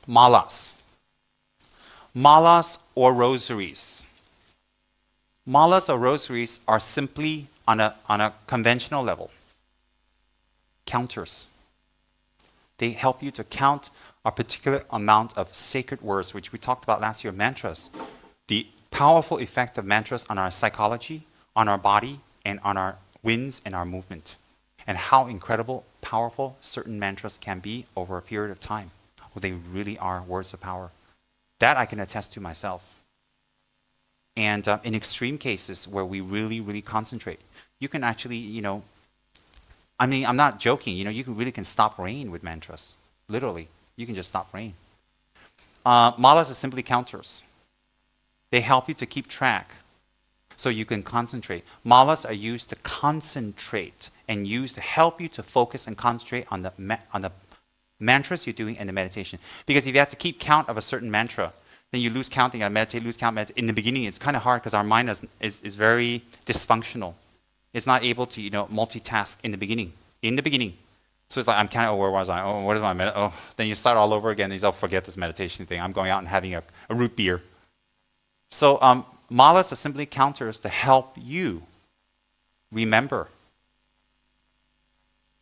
Malas. Malas or rosaries. Malas or rosaries are simply on a conventional level. Counters. They help you to count a particular amount of sacred words, which we talked about last year, mantras. The powerful effect of mantras on our psychology, on our body, and on our winds and our movement. And how incredible, powerful certain mantras can be over a period of time. Oh, they really are words of power. That I can attest to myself. And in extreme cases where we really, really concentrate, you can actually, I'm not joking, you really can stop rain with mantras. Literally, you can just stop rain. Malas are simply counters. They help you to keep track so you can concentrate. Malas are used to concentrate and used to help you to focus and concentrate on the mantras you're doing and the meditation. Because if you have to keep count of a certain mantra, then you lose counting and meditate, lose count, meditate. In the beginning, it's kind of hard because our mind is very dysfunctional. It's not able to, multitask in the beginning. So it's like, I'm kind of, where was I? Oh, what is my then you start all over again. And you forget this meditation thing. I'm going out and having a root beer. So malas are simply counters to help you remember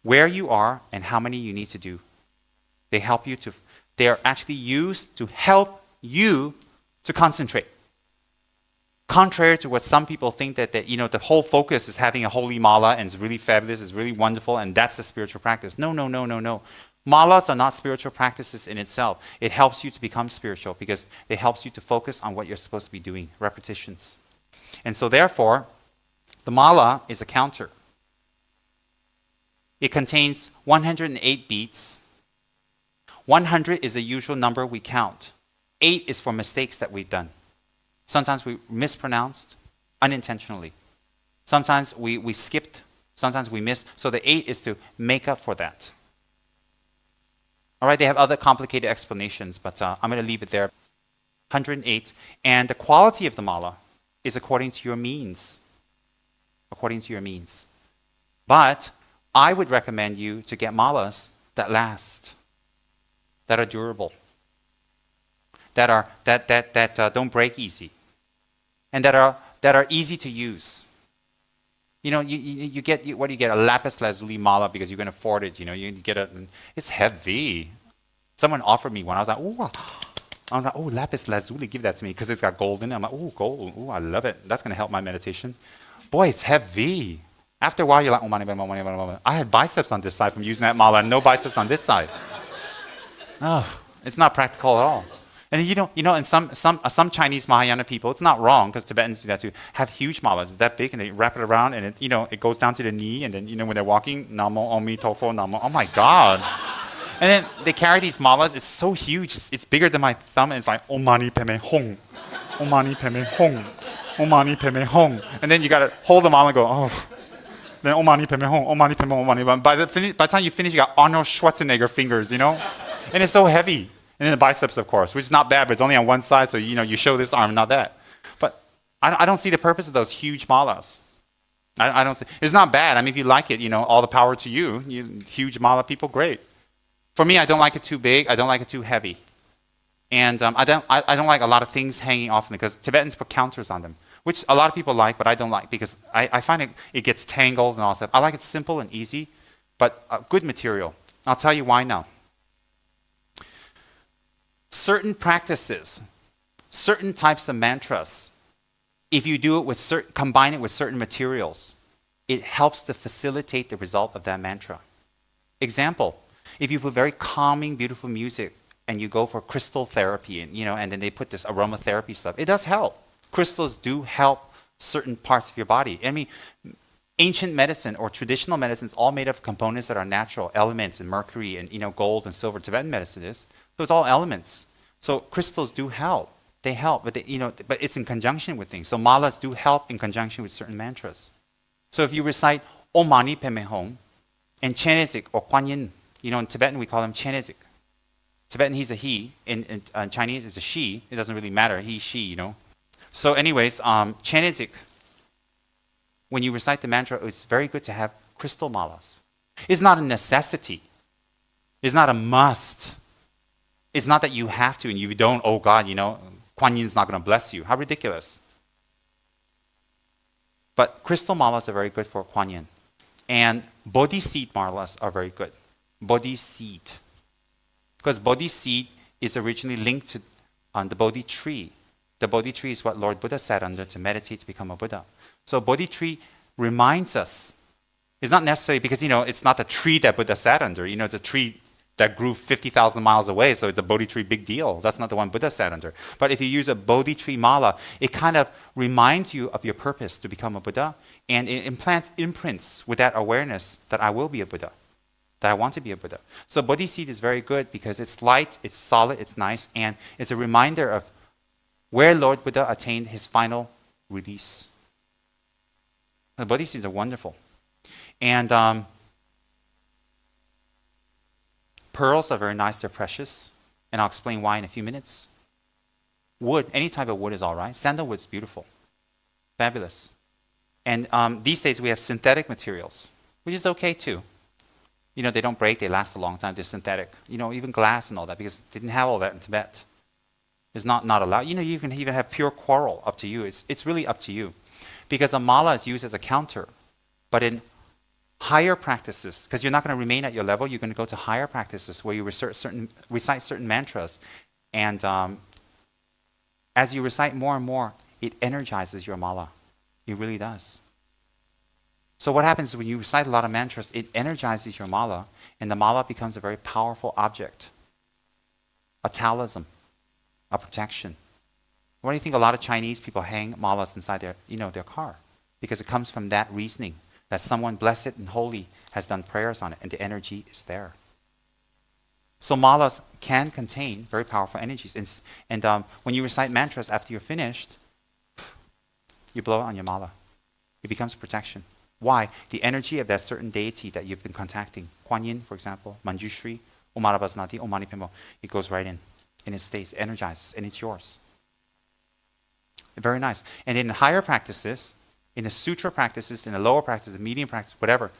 where you are and how many you need to do. They are actually used to help you to concentrate. Contrary to what some people think that the whole focus is having a holy mala and it's really fabulous, it's really wonderful, and that's the spiritual practice. No. Malas are not spiritual practices in itself. It helps you to become spiritual because it helps you to focus on what you're supposed to be doing, repetitions. And so therefore, the mala is a counter. It contains 108 beats. 100 is the usual number we count. 8 is for mistakes that we've done. Sometimes we mispronounced unintentionally. Sometimes we skipped. Sometimes we missed. So the 8 is to make up for that. All right, they have other complicated explanations, but I'm going to leave it there. 108. And the quality of the mala is according to your means. According to your means. But I would recommend you to get malas that last, that are durable, that don't break easy, and that are easy to use. You get what do you get? A lapis lazuli mala because you can afford it. You get it's heavy. Someone offered me one. I was like, oh, lapis lazuli, give that to me because it's got gold in it. I'm like, oh, gold. Oh, I love it. That's going to help my meditation. Boy, it's heavy. After a while, you're like, oh, money. I had biceps on this side from using that mala and no biceps on this side. Oh, it's not practical at all. And and some Chinese Mahayana people, it's not wrong because Tibetans do that too, have huge malas. It's that big and they wrap it around and it goes down to the knee and then when they're walking, Namo Omi Tofo Namo. Oh my God. And then they carry these malas. It's so huge. It's bigger than my thumb and it's like Om Mani Padme Hum. Om Mani Padme Hum. Om Mani Padme Hum. And then you got to hold the mala and go, oh. Then Om Mani Padme Hum. Om Mani Padme Hum. Om Mani Padme. By the time you finish, you got Arnold Schwarzenegger fingers, And it's so heavy. And then the biceps, of course, which is not bad, but it's only on one side, so you show this arm, not that. But I don't see the purpose of those huge malas. I don't see. It's not bad. I mean, if you like it, all the power to you. You huge mala people, great. For me, I don't like it too big. I don't like it too heavy, and I don't like a lot of things hanging off them because Tibetans put counters on them, which a lot of people like, but I don't like because I find it gets tangled and all that stuff. I like it simple and easy, but good material. I'll tell you why now. Certain practices, certain types of mantras, if you do it combine it with certain materials, it helps to facilitate the result of that mantra. Example, if you put very calming, beautiful music and you go for crystal therapy and then they put this aromatherapy stuff, it does help. Crystals do help certain parts of your body. I mean, ancient medicine or traditional medicine is all made of components that are natural, elements and mercury and gold and silver. Tibetan medicine is. So it's all elements. So crystals do help. They help, but but it's in conjunction with things. So malas do help in conjunction with certain mantras. So if you recite Om Mani Padme Hum and Chenezik or Kuan Yin, in Tibetan we call him Chenezik. Tibetan he's a he, in Chinese it's a she. It doesn't really matter, he, she, So anyways, Chenezik, when you recite the mantra, it's very good to have crystal malas. It's not a necessity. It's not a must. It's not that you have to and you don't, oh God, Kuan Yin's not going to bless you. How ridiculous. But crystal malas are very good for Kuan Yin. And Bodhi seed malas are very good. Bodhi seed. Because Bodhi seed is originally linked to the Bodhi tree. The Bodhi tree is what Lord Buddha sat under to meditate to become a Buddha. So Bodhi tree reminds us, it's not necessarily because, it's not the tree that Buddha sat under. It's a tree that grew 50,000 miles away, so it's a Bodhi tree, big deal. That's not the one Buddha sat under. But if you use a Bodhi tree mala, it kind of reminds you of your purpose to become a Buddha, and it imprints with that awareness that I will be a Buddha, that I want to be a Buddha. So Bodhi seed is very good because it's light, it's solid, it's nice, and it's a reminder of where Lord Buddha attained his final release. The Bodhi seeds are wonderful. And pearls are very nice, they're precious, and I'll explain why in a few minutes. Wood, any type of wood is all right. Sandalwood's beautiful, fabulous. And these days we have synthetic materials, which is okay too. They don't break, they last a long time, they're synthetic. Even glass and all that, because they didn't have all that in Tibet. It's not allowed. You can even have pure coral, up to you. It's really up to you. Because a mala is used as a counter, but in higher practices, because you're not going to remain at your level, you're going to go to higher practices where you recite certain mantras, and as you recite more and more, it energizes your mala. It really does. So what happens when you recite a lot of mantras, it energizes your mala, and the mala becomes a very powerful object, a talisman, a protection. Why do you think a lot of Chinese people hang malas inside their car? Because it comes from that reasoning, that someone blessed and holy has done prayers on it, and the energy is there. So malas can contain very powerful energies. And when you recite mantras after you're finished, you blow it on your mala. It becomes protection. Why? The energy of that certain deity that you've been contacting, Kuan Yin, for example, Manjushri, Umarabhasnati, Omani Pimbo, it goes right in, and it stays, energizes, and it's yours. Very nice. And in higher practices, in the sutra practices, in the lower practice, the medium practice, whatever,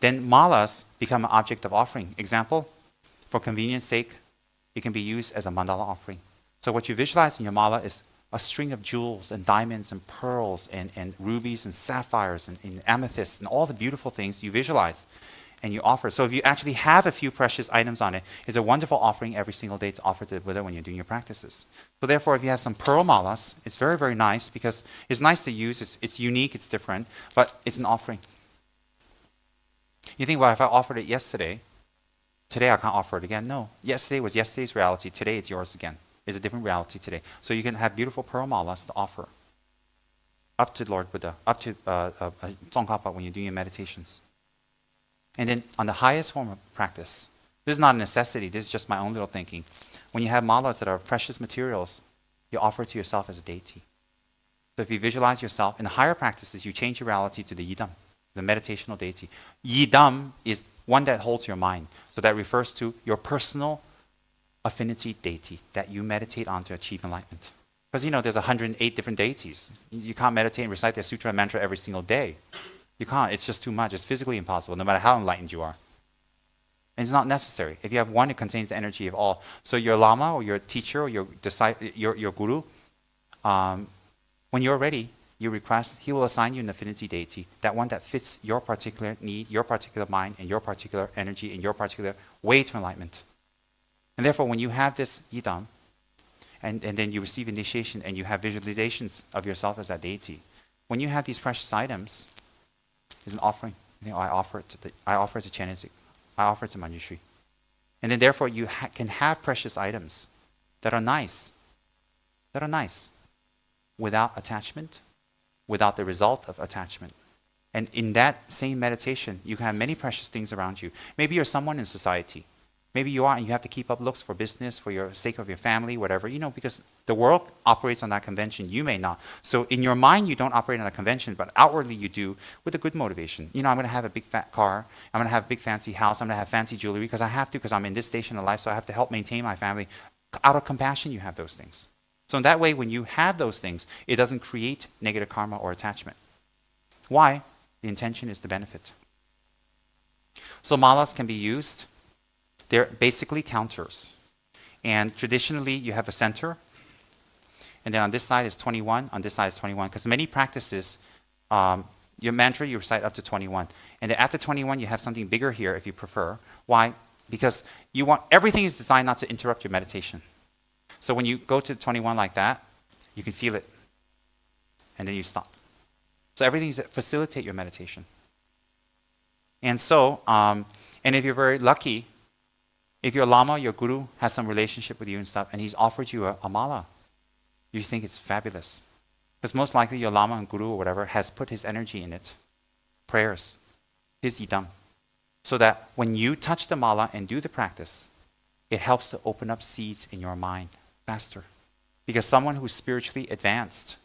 then malas become an object of offering. Example, for convenience sake, it can be used as a mandala offering. So what you visualize in your mala is a string of jewels and diamonds and pearls and rubies and sapphires and amethysts and all the beautiful things you visualize and you offer. So if you actually have a few precious items on it, it's a wonderful offering every single day to offer to the Buddha when you're doing your practices. So therefore, if you have some pearl malas, it's very, very nice because it's nice to use, it's unique, it's different, but it's an offering. You think, well, if I offered it yesterday, today I can't offer it again. No, yesterday was yesterday's reality, today it's yours again. It's a different reality today. So you can have beautiful pearl malas to offer up to Lord Buddha, up to Tsongkhapa when you're doing your meditations. And then on the highest form of practice, this is not a necessity, this is just my own little thinking. When you have malas that are precious materials, you offer it to yourself as a deity. So if you visualize yourself, in the higher practices, you change your reality to the yidam, the meditational deity. Yidam is one that holds your mind. So that refers to your personal affinity deity that you meditate on to achieve enlightenment. Because there's 108 different deities. You can't meditate and recite their sutra and mantra every single day. You can't. It's just too much. It's physically impossible, no matter how enlightened you are. And it's not necessary. If you have one, it contains the energy of all. So your lama or your teacher or your disciple, your guru, when you're ready, you request, he will assign you an affinity deity, that one that fits your particular need, your particular mind, and your particular energy, and your particular way to enlightenment. And therefore, when you have this yidam, and then you receive initiation and you have visualizations of yourself as that deity, when you have these precious items, it's an offering. I offer it to Chenezik. I offer it to Manjushri. And then therefore, you can have precious items that are nice, without attachment, without the result of attachment. And in that same meditation, you can have many precious things around you. Maybe you're someone in society. Maybe you are, and you have to keep up looks for business, for your sake of your family, whatever, because the world operates on that convention. You may not. So in your mind, you don't operate on a convention, but outwardly you do with a good motivation. I'm going to have a big fat car. I'm going to have a big fancy house. I'm going to have fancy jewelry because I have to, because I'm in this station of life, so I have to help maintain my family. Out of compassion, you have those things. So in that way, when you have those things, it doesn't create negative karma or attachment. Why? The intention is to benefit. So malas can be used. They're basically counters. And traditionally, you have a center. And then on this side is 21, on this side is 21. Because many practices, your mantra, you recite up to 21. And then after 21, you have something bigger here if you prefer. Why? Because everything is designed not to interrupt your meditation. So when you go to 21 like that, you can feel it. And then you stop. So everything is to facilitate your meditation. And so, and if you're very lucky, if your Lama, your Guru, has some relationship with you and stuff, and he's offered you a mala, you think it's fabulous. Because most likely your Lama and Guru or whatever has put his energy in it. Prayers, his idam. So that when you touch the mala and do the practice, it helps to open up seeds in your mind faster. Because someone who's spiritually advanced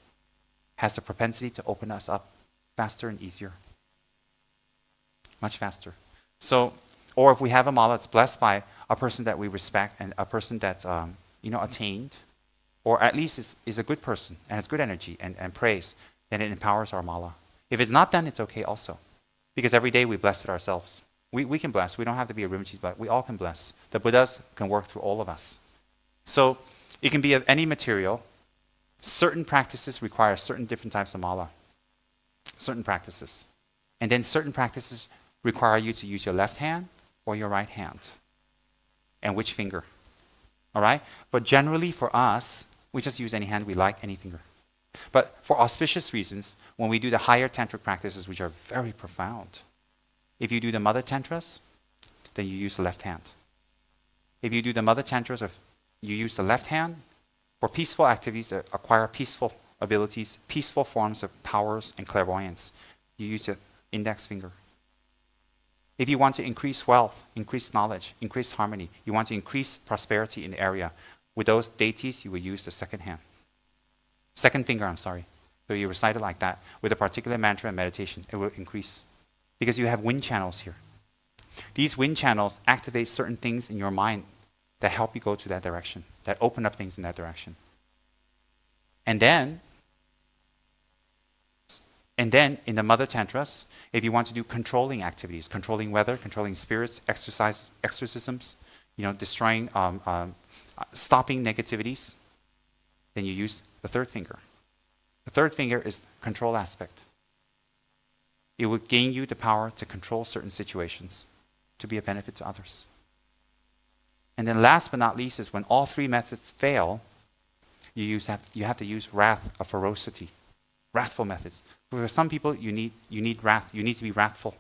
has the propensity to open us up faster and easier. Much faster. So, or if we have a mala that's blessed by a person that we respect and a person that's attained, or at least is a good person and has good energy and praise, then it empowers our mala. If it's not done, it's okay also. Because every day we bless it ourselves. We can bless. We don't have to be a Rinpoche, but we all can bless. The Buddhas can work through all of us. So it can be of any material. Certain practices require certain different types of mala. Certain practices. And then certain practices require you to use your left hand or your right hand. And which finger. All right? But generally for us, we just use any hand we like, any finger. But for auspicious reasons, when we do the higher tantric practices, which are very profound, if you do the mother tantras, then you use the left hand. If you do the mother tantras, you use the left hand for peaceful activities that acquire peaceful abilities, peaceful forms of powers and clairvoyance, you use the index finger. If you want to increase wealth, increase knowledge, increase harmony, you want to increase prosperity in the area, with those deities, you will use the second hand. Second finger, I'm sorry. So you recite it like that. With a particular mantra and meditation, it will increase. Because you have wind channels here. These wind channels activate certain things in your mind that help you go to that direction, that open up things in that direction. And then in the mother tantras, if you want to do controlling activities, controlling weather, controlling spirits, exorcisms, destroying, stopping negativities, then you use the third finger. The third finger is control aspect. It will gain you the power to control certain situations, to be a benefit to others. And then last but not least is when all three methods fail, you have to use wrath of ferocity, wrathful methods. For some people, you need wrath. You need to be wrathful.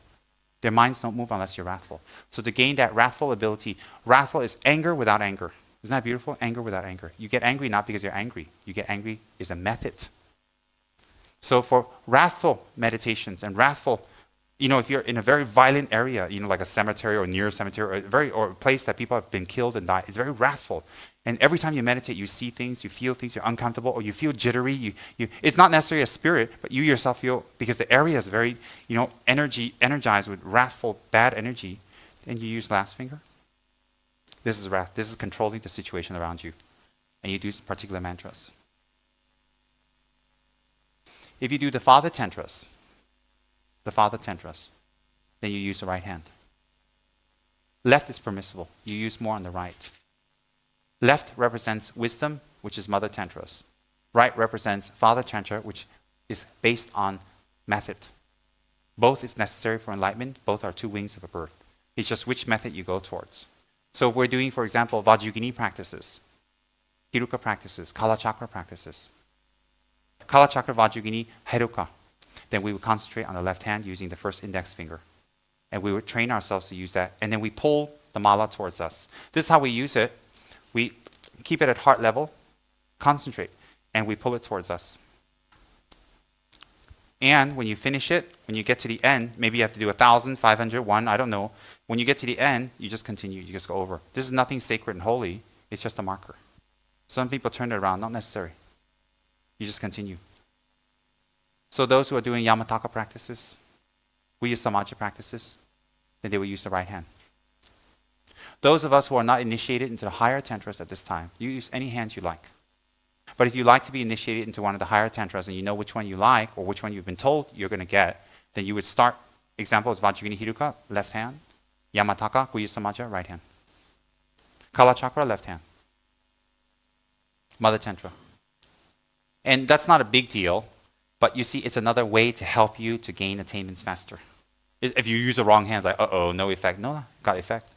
Their minds don't move unless you're wrathful. So to gain that wrathful ability, wrathful is anger without anger. Isn't that beautiful? Anger without anger. You get angry not because you're angry. You get angry is a method. So for wrathful meditations and wrathful, if you're in a very violent area, like a cemetery or near a cemetery or a place that people have been killed and died, it's very wrathful. And every time you meditate, you see things, you feel things, you're uncomfortable, or you feel jittery. It's not necessarily a spirit, but you yourself feel, because the area is very, energized with wrathful, bad energy, and you use last finger. This is wrath. This is controlling the situation around you. And you do particular mantras. If you do the father tantras, then you use the right hand. Left is permissible. You use more on the right. Left represents wisdom, which is mother tantras. Right represents father tantra, which is based on method. Both is necessary for enlightenment. Both are two wings of a bird. It's just which method you go towards. So if we're doing, for example, Vajrayogini practices, Hiruka practices, Kala Chakra practices, Kala Chakra, Vajrayogini, Hiruka, then we would concentrate on the left hand using the first index finger. And we would train ourselves to use that. And then we pull the mala towards us. This is how we use it. We keep it at heart level, concentrate, and we pull it towards us. And when you finish it, when you get to the end, maybe you have to do 1,000, 500, 1, I don't know. When you get to the end, you just continue, you just go over. This is nothing sacred and holy, it's just a marker. Some people turn it around, not necessary. You just continue. So those who are doing Yamataka practices, we use Samaja practices, then they will use the right hand. Those of us who are not initiated into the higher tantras at this time, you use any hands you like. But if you like to be initiated into one of the higher tantras and you know which one you like or which one you've been told you're going to get, then you would start, example is Vajrayogini Hiruka, left hand. Yamataka, Guhya Samaja, right hand. Kala Chakra, left hand. Mother Tantra. And that's not a big deal, but you see, it's another way to help you to gain attainments faster. If you use the wrong hands, like, uh-oh, no effect. No, got effect.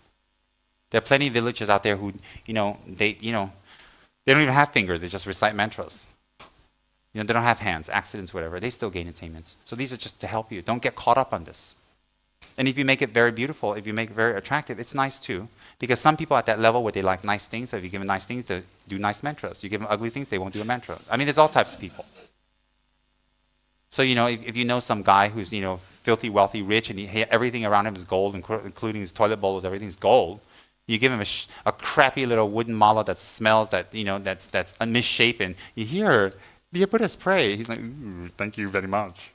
There are plenty of villagers out there who, they don't even have fingers. They just recite mantras. They don't have hands, accidents, whatever. They still gain attainments. So these are just to help you. Don't get caught up on this. And if you make it very beautiful, if you make it very attractive, it's nice too. Because some people at that level where they like nice things, so if you give them nice things, they do nice mantras. You give them ugly things, they won't do a mantra. I mean, there's all types of people. So, if you know some guy who's, filthy, wealthy, rich, and everything around him is gold, including his toilet bowls, everything's gold, you give him a crappy little wooden mala that smells, that's misshapen. You hear, the Buddhas pray. He's like, thank you very much.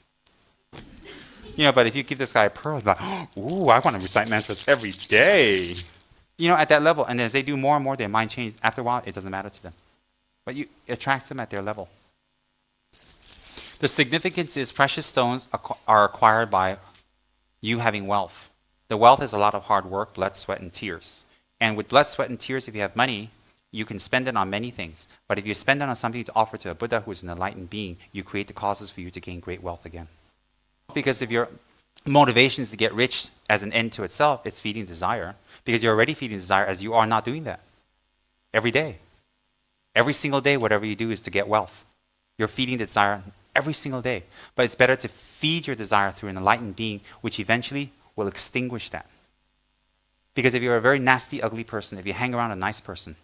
But if you give this guy a pearl, he's like, ooh, I want to recite mantras every day. At that level. And as they do more and more, their mind changes. After a while, it doesn't matter to them. But it attracts them at their level. The significance is precious stones are acquired by you having wealth. The wealth is a lot of hard work, blood, sweat, and tears. And with blood, sweat, and tears, if you have money, you can spend it on many things. But if you spend it on something to offer to a Buddha who is an enlightened being, you create the causes for you to gain great wealth again. Because if your motivation is to get rich as an end to itself, it's feeding desire. Because you're already feeding desire as you are not doing that. Every day. Every single day, whatever you do is to get wealth. You're feeding the desire every single day. But it's better to feed your desire through an enlightened being, which eventually will extinguish that. Because if you're a very nasty, ugly person, if you hang around a nice person,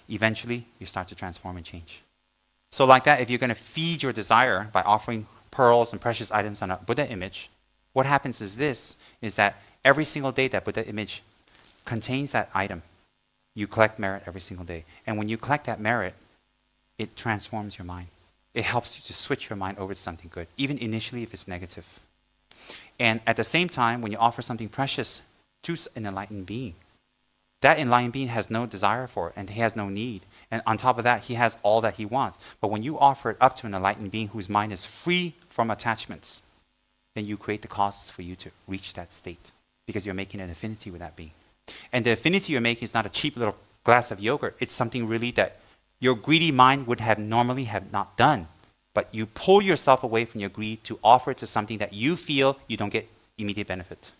eventually you start to transform and change. So like that, if you're going to feed your desire by offering pearls and precious items on a Buddha image, what happens is that every single day that Buddha image contains that item, you collect merit every single day. And when you collect that merit, it transforms your mind. It helps you to switch your mind over to something good, even initially if it's negative. And at the same time, when you offer something precious to an enlightened being, that enlightened being has no desire for it, and he has no need. And on top of that, he has all that he wants. But when you offer it up to an enlightened being whose mind is free from attachments, then you create the causes for you to reach that state, because you're making an affinity with that being. And the affinity you're making is not a cheap little glass of yogurt. It's something really that your greedy mind would have normally have not done. But you pull yourself away from your greed to offer it to something that you feel you don't get immediate benefit.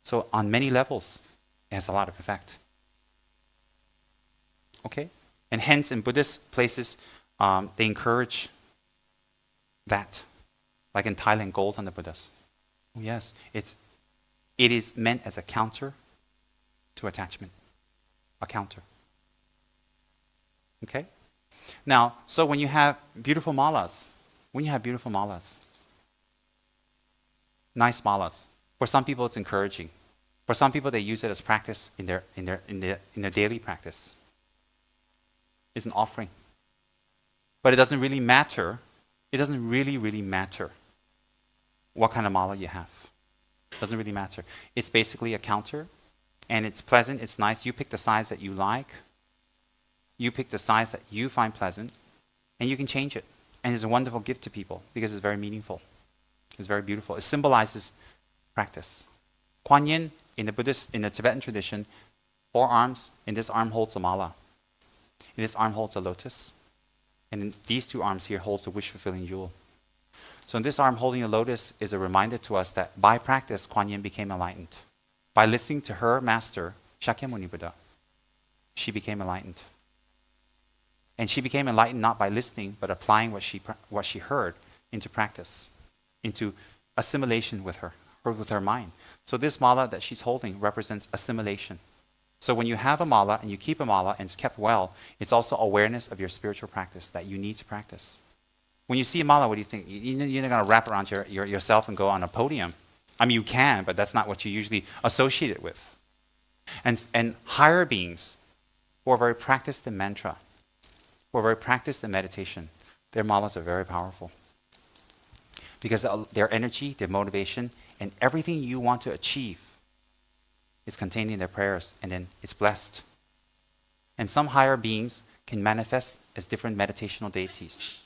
So on many levels, it has a lot of effect. Okay? And hence in Buddhist places, they encourage that. Like in Thailand, gold on the Buddhas. Oh, yes, it is meant as a counter to attachment. A counter. Okay? Now, so when you have beautiful malas, nice malas, for some people it's encouraging. For some people they use it as practice in their daily practice. It's an offering. But it doesn't really matter. It doesn't really matter what kind of mala you have. It doesn't really matter. It's basically a counter, and it's pleasant, it's nice. You pick the size that you like. You pick the size that you find pleasant, and you can change it. And it's a wonderful gift to people because it's very meaningful. It's very beautiful. It symbolizes practice. Kuan Yin in the Tibetan tradition, 4 arms. In this arm holds a mala. In this arm holds a lotus. And in these 2 arms here holds a wish-fulfilling jewel. So in this arm holding a lotus is a reminder to us that by practice, Kuan Yin became enlightened. By listening to her master, Shakyamuni Buddha, she became enlightened. And she became enlightened not by listening, but applying what she heard into practice, into assimilation with her mind. So this mala that she's holding represents assimilation. So when you have a mala and you keep a mala and it's kept well, it's also awareness of your spiritual practice that you need to practice. When you see a mala, what do you think? You're not going to wrap around yourself and go on a podium. I mean, you can, but that's not what you usually associate it with. And higher beings who are very practiced in mantra, who are very practiced in meditation, their malas are very powerful. Because their energy, their motivation, and everything you want to achieve is contained in their prayers, and then it's blessed. And some higher beings can manifest as different meditational deities.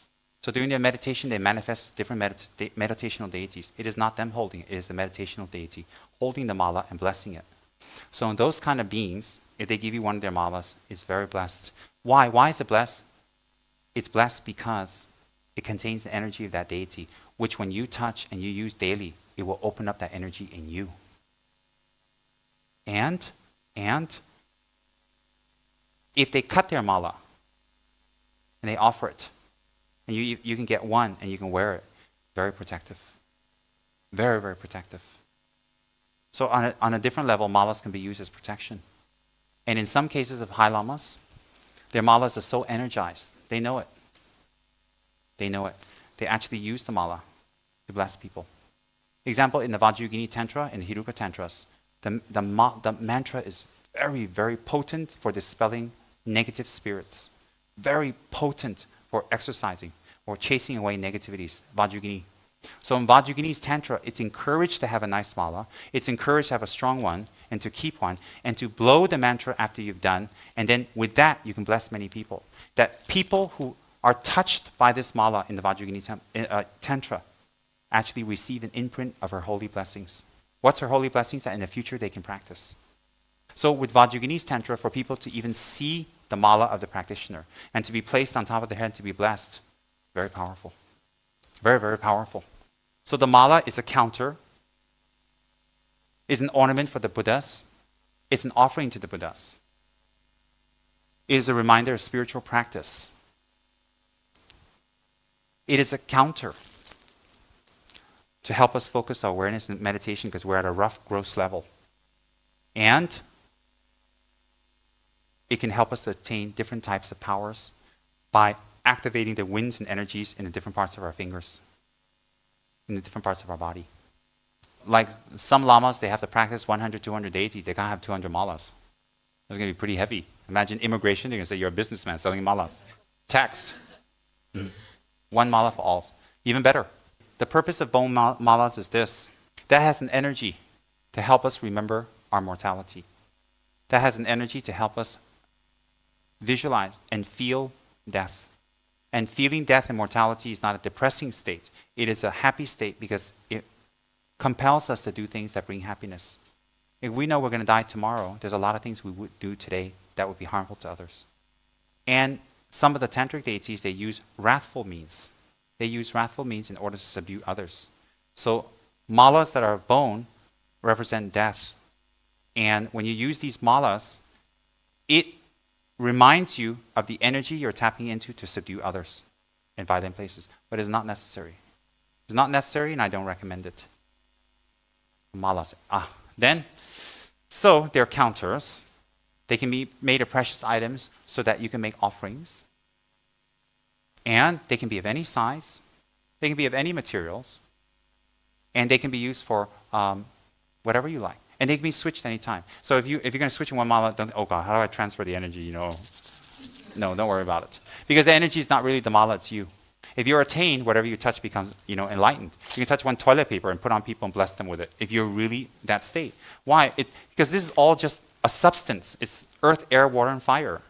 So during their meditation, they manifest different meditational deities. It is not them holding it, it is the meditational deity holding the mala and blessing it. So in those kind of beings, if they give you one of their malas, it's very blessed. Why? Why is it blessed? It's blessed because it contains the energy of that deity, which when you touch and you use daily, it will open up that energy in you. And if they cut their mala and they offer it, and you can get one and you can wear it, very protective. Very, very protective. So on a different level, malas can be used as protection. And in some cases of high lamas, their malas are so energized, they know it. They know it. They actually use the mala to bless people. Example, in the Vajrayogini Tantra and the Hiruka Tantras, the mantra is very, very potent for dispelling negative spirits. Very potent for exercising or chasing away negativities, Vajrayogini. So in Vajrayogini's Tantra, it's encouraged to have a nice mala, it's encouraged to have a strong one, and to keep one, and to blow the mantra after you've done, and then with that, you can bless many people. That people who are touched by this mala in the Vajrayogini Tantra actually receive an imprint of her holy blessings. What's her holy blessings that in the future they can practice? So with Vajrayogini's Tantra, for people to even see the mala of the practitioner and to be placed on top of their head to be blessed, very powerful. Very, very powerful. So the mala is a counter, is an ornament for the Buddhas, it's an offering to the Buddhas. It is a reminder of spiritual practice. It is a counter to help us focus our awareness and meditation because we're at a rough, gross level. And it can help us attain different types of powers by activating the winds and energies in the different parts of our fingers, in the different parts of our body. Like some lamas, they have to practice 100, 200 deities. They can't have 200 malas. It's going to be pretty heavy. Imagine immigration, they're going to say you're a businessman selling malas. Taxed. One mala for all. Even better. The purpose of bone malas is this. That has an energy to help us remember our mortality. That has an energy to help us visualize and feel death. And feeling death and mortality is not a depressing state. It is a happy state because it compels us to do things that bring happiness. If we know we're going to die tomorrow, there's a lot of things we would do today that would be harmful to others. And some of the tantric deities, they use wrathful means. They use wrathful means in order to subdue others. So malas that are of bone represent death. And when you use these malas, it reminds you of the energy you're tapping into to subdue others in violent places. But it's not necessary. It's not necessary and I don't recommend it. Malas. So they're counters. They can be made of precious items so that you can make offerings. And they can be of any size. They can be of any materials. And they can be used for whatever you like. And they can be switched anytime. So if you're going to switch in one mala, oh God, how do I transfer the energy? No, don't worry about it. Because the energy is not really the mala, it's you. If you're attained, whatever you touch becomes enlightened. You can touch one toilet paper and put on people and bless them with it. If you're really that state. Why? Because this is all just a substance. It's earth, air, water, and fire.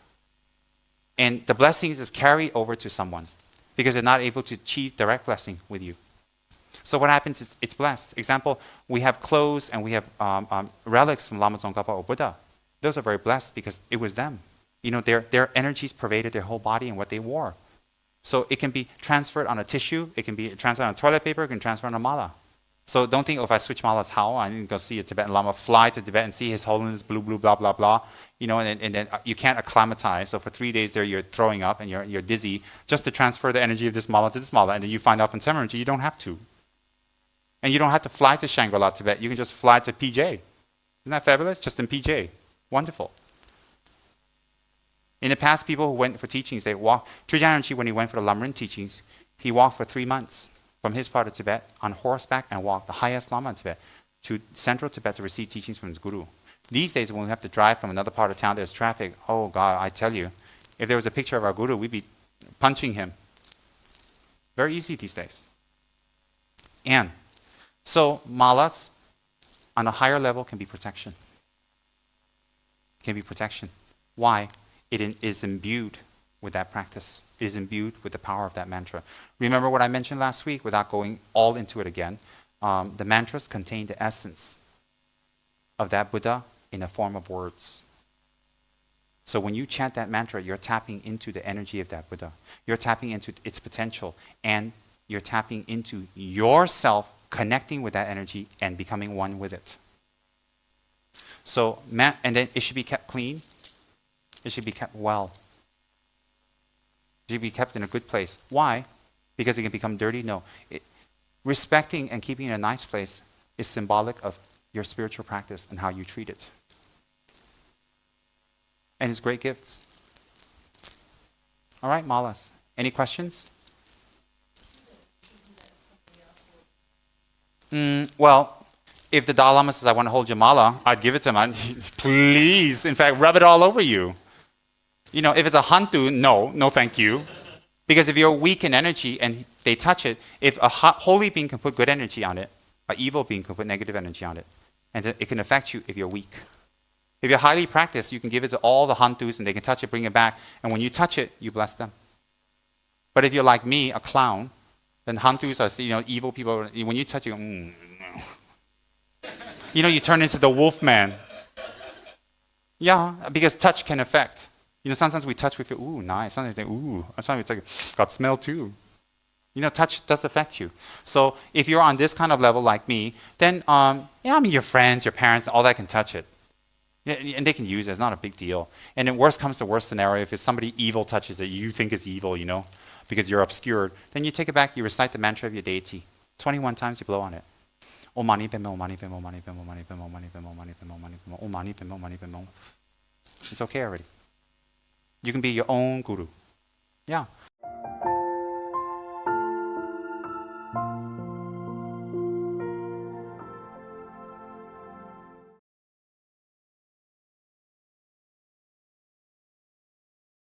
And the blessings is carried over to someone because they're not able to achieve direct blessing with you. So what happens is it's blessed. Example, we have clothes and we have relics from Lama Tsongkhapa or Buddha. Those are very blessed because it was them. Their energies pervaded their whole body and what they wore. So it can be transferred on a tissue, it can be transferred on toilet paper, it can transfer on a mala. So don't think, if I switch malas, how? I need to go see a Tibetan Lama, fly to Tibet and see His Holiness, blue, blah, blah, blah. And then you can't acclimatize. So for 3 days there, you're throwing up and you're dizzy just to transfer the energy of this mala to this mala. And then you find out from Tsem you don't have to. And you don't have to fly to Shangri-La, Tibet. You can just fly to PJ. Isn't that fabulous? Just in PJ. Wonderful. In the past, people who went for teachings, they walked. Trijananji, when he went for the Lamrim teachings, he walked for 3 months from his part of Tibet on horseback and walked the highest Lama in Tibet to central Tibet to receive teachings from his guru. These days, when we have to drive from another part of town, there's traffic. Oh God, I tell you, if there was a picture of our guru, we'd be punching him. Very easy these days. And so malas on a higher level can be protection. Can be protection. Why? It is imbued with that practice. It is imbued with the power of that mantra. Remember what I mentioned last week without going all into it again? The mantras contain the essence of that Buddha in a form of words. So when you chant that mantra, you're tapping into the energy of that Buddha. You're tapping into its potential, and you're tapping into yourself, connecting with that energy and becoming one with it. So, and then it should be kept clean. It should be kept well. It should be kept in a good place. Why? Because it can become dirty? No. Respecting and keeping it in a nice place is symbolic of your spiritual practice and how you treat it. And it's great gifts. All right, malas. Any questions? Well, if the Dalai Lama says, I want to hold your mala, I'd give it to him. Please, in fact, rub it all over you. You know, if it's a hantu, no thank you. Because if you're weak in energy and they touch it, if a holy being can put good energy on it, an evil being can put negative energy on it. And it can affect you if you're weak. If you're highly practiced, you can give it to all the hantus and they can touch it, bring it back. And when you touch it, you bless them. But if you're like me, a clown, then hantus are, evil people. When you touch it, you turn into the wolf man. Yeah, because touch can affect. Sometimes we touch, we feel, ooh, nice. Sometimes we think, ooh. Sometimes we think, got smell too. Touch does affect you. So if you're on this kind of level like me, then, your friends, your parents, all that can touch it. And they can use it. It's not a big deal. And then worst comes to worst scenario, if it's somebody evil touches it, you think it's evil, because you're obscured, then you take it back, you recite the mantra of your deity. 21 times you blow on it. Om mani padme, Om mani padme, Om mani padme, Om mani padme, Om mani padme, Om mani padme, Om mani padme, Om mani padme, Om mani padme. It's okay already. You can be your own guru. Yeah.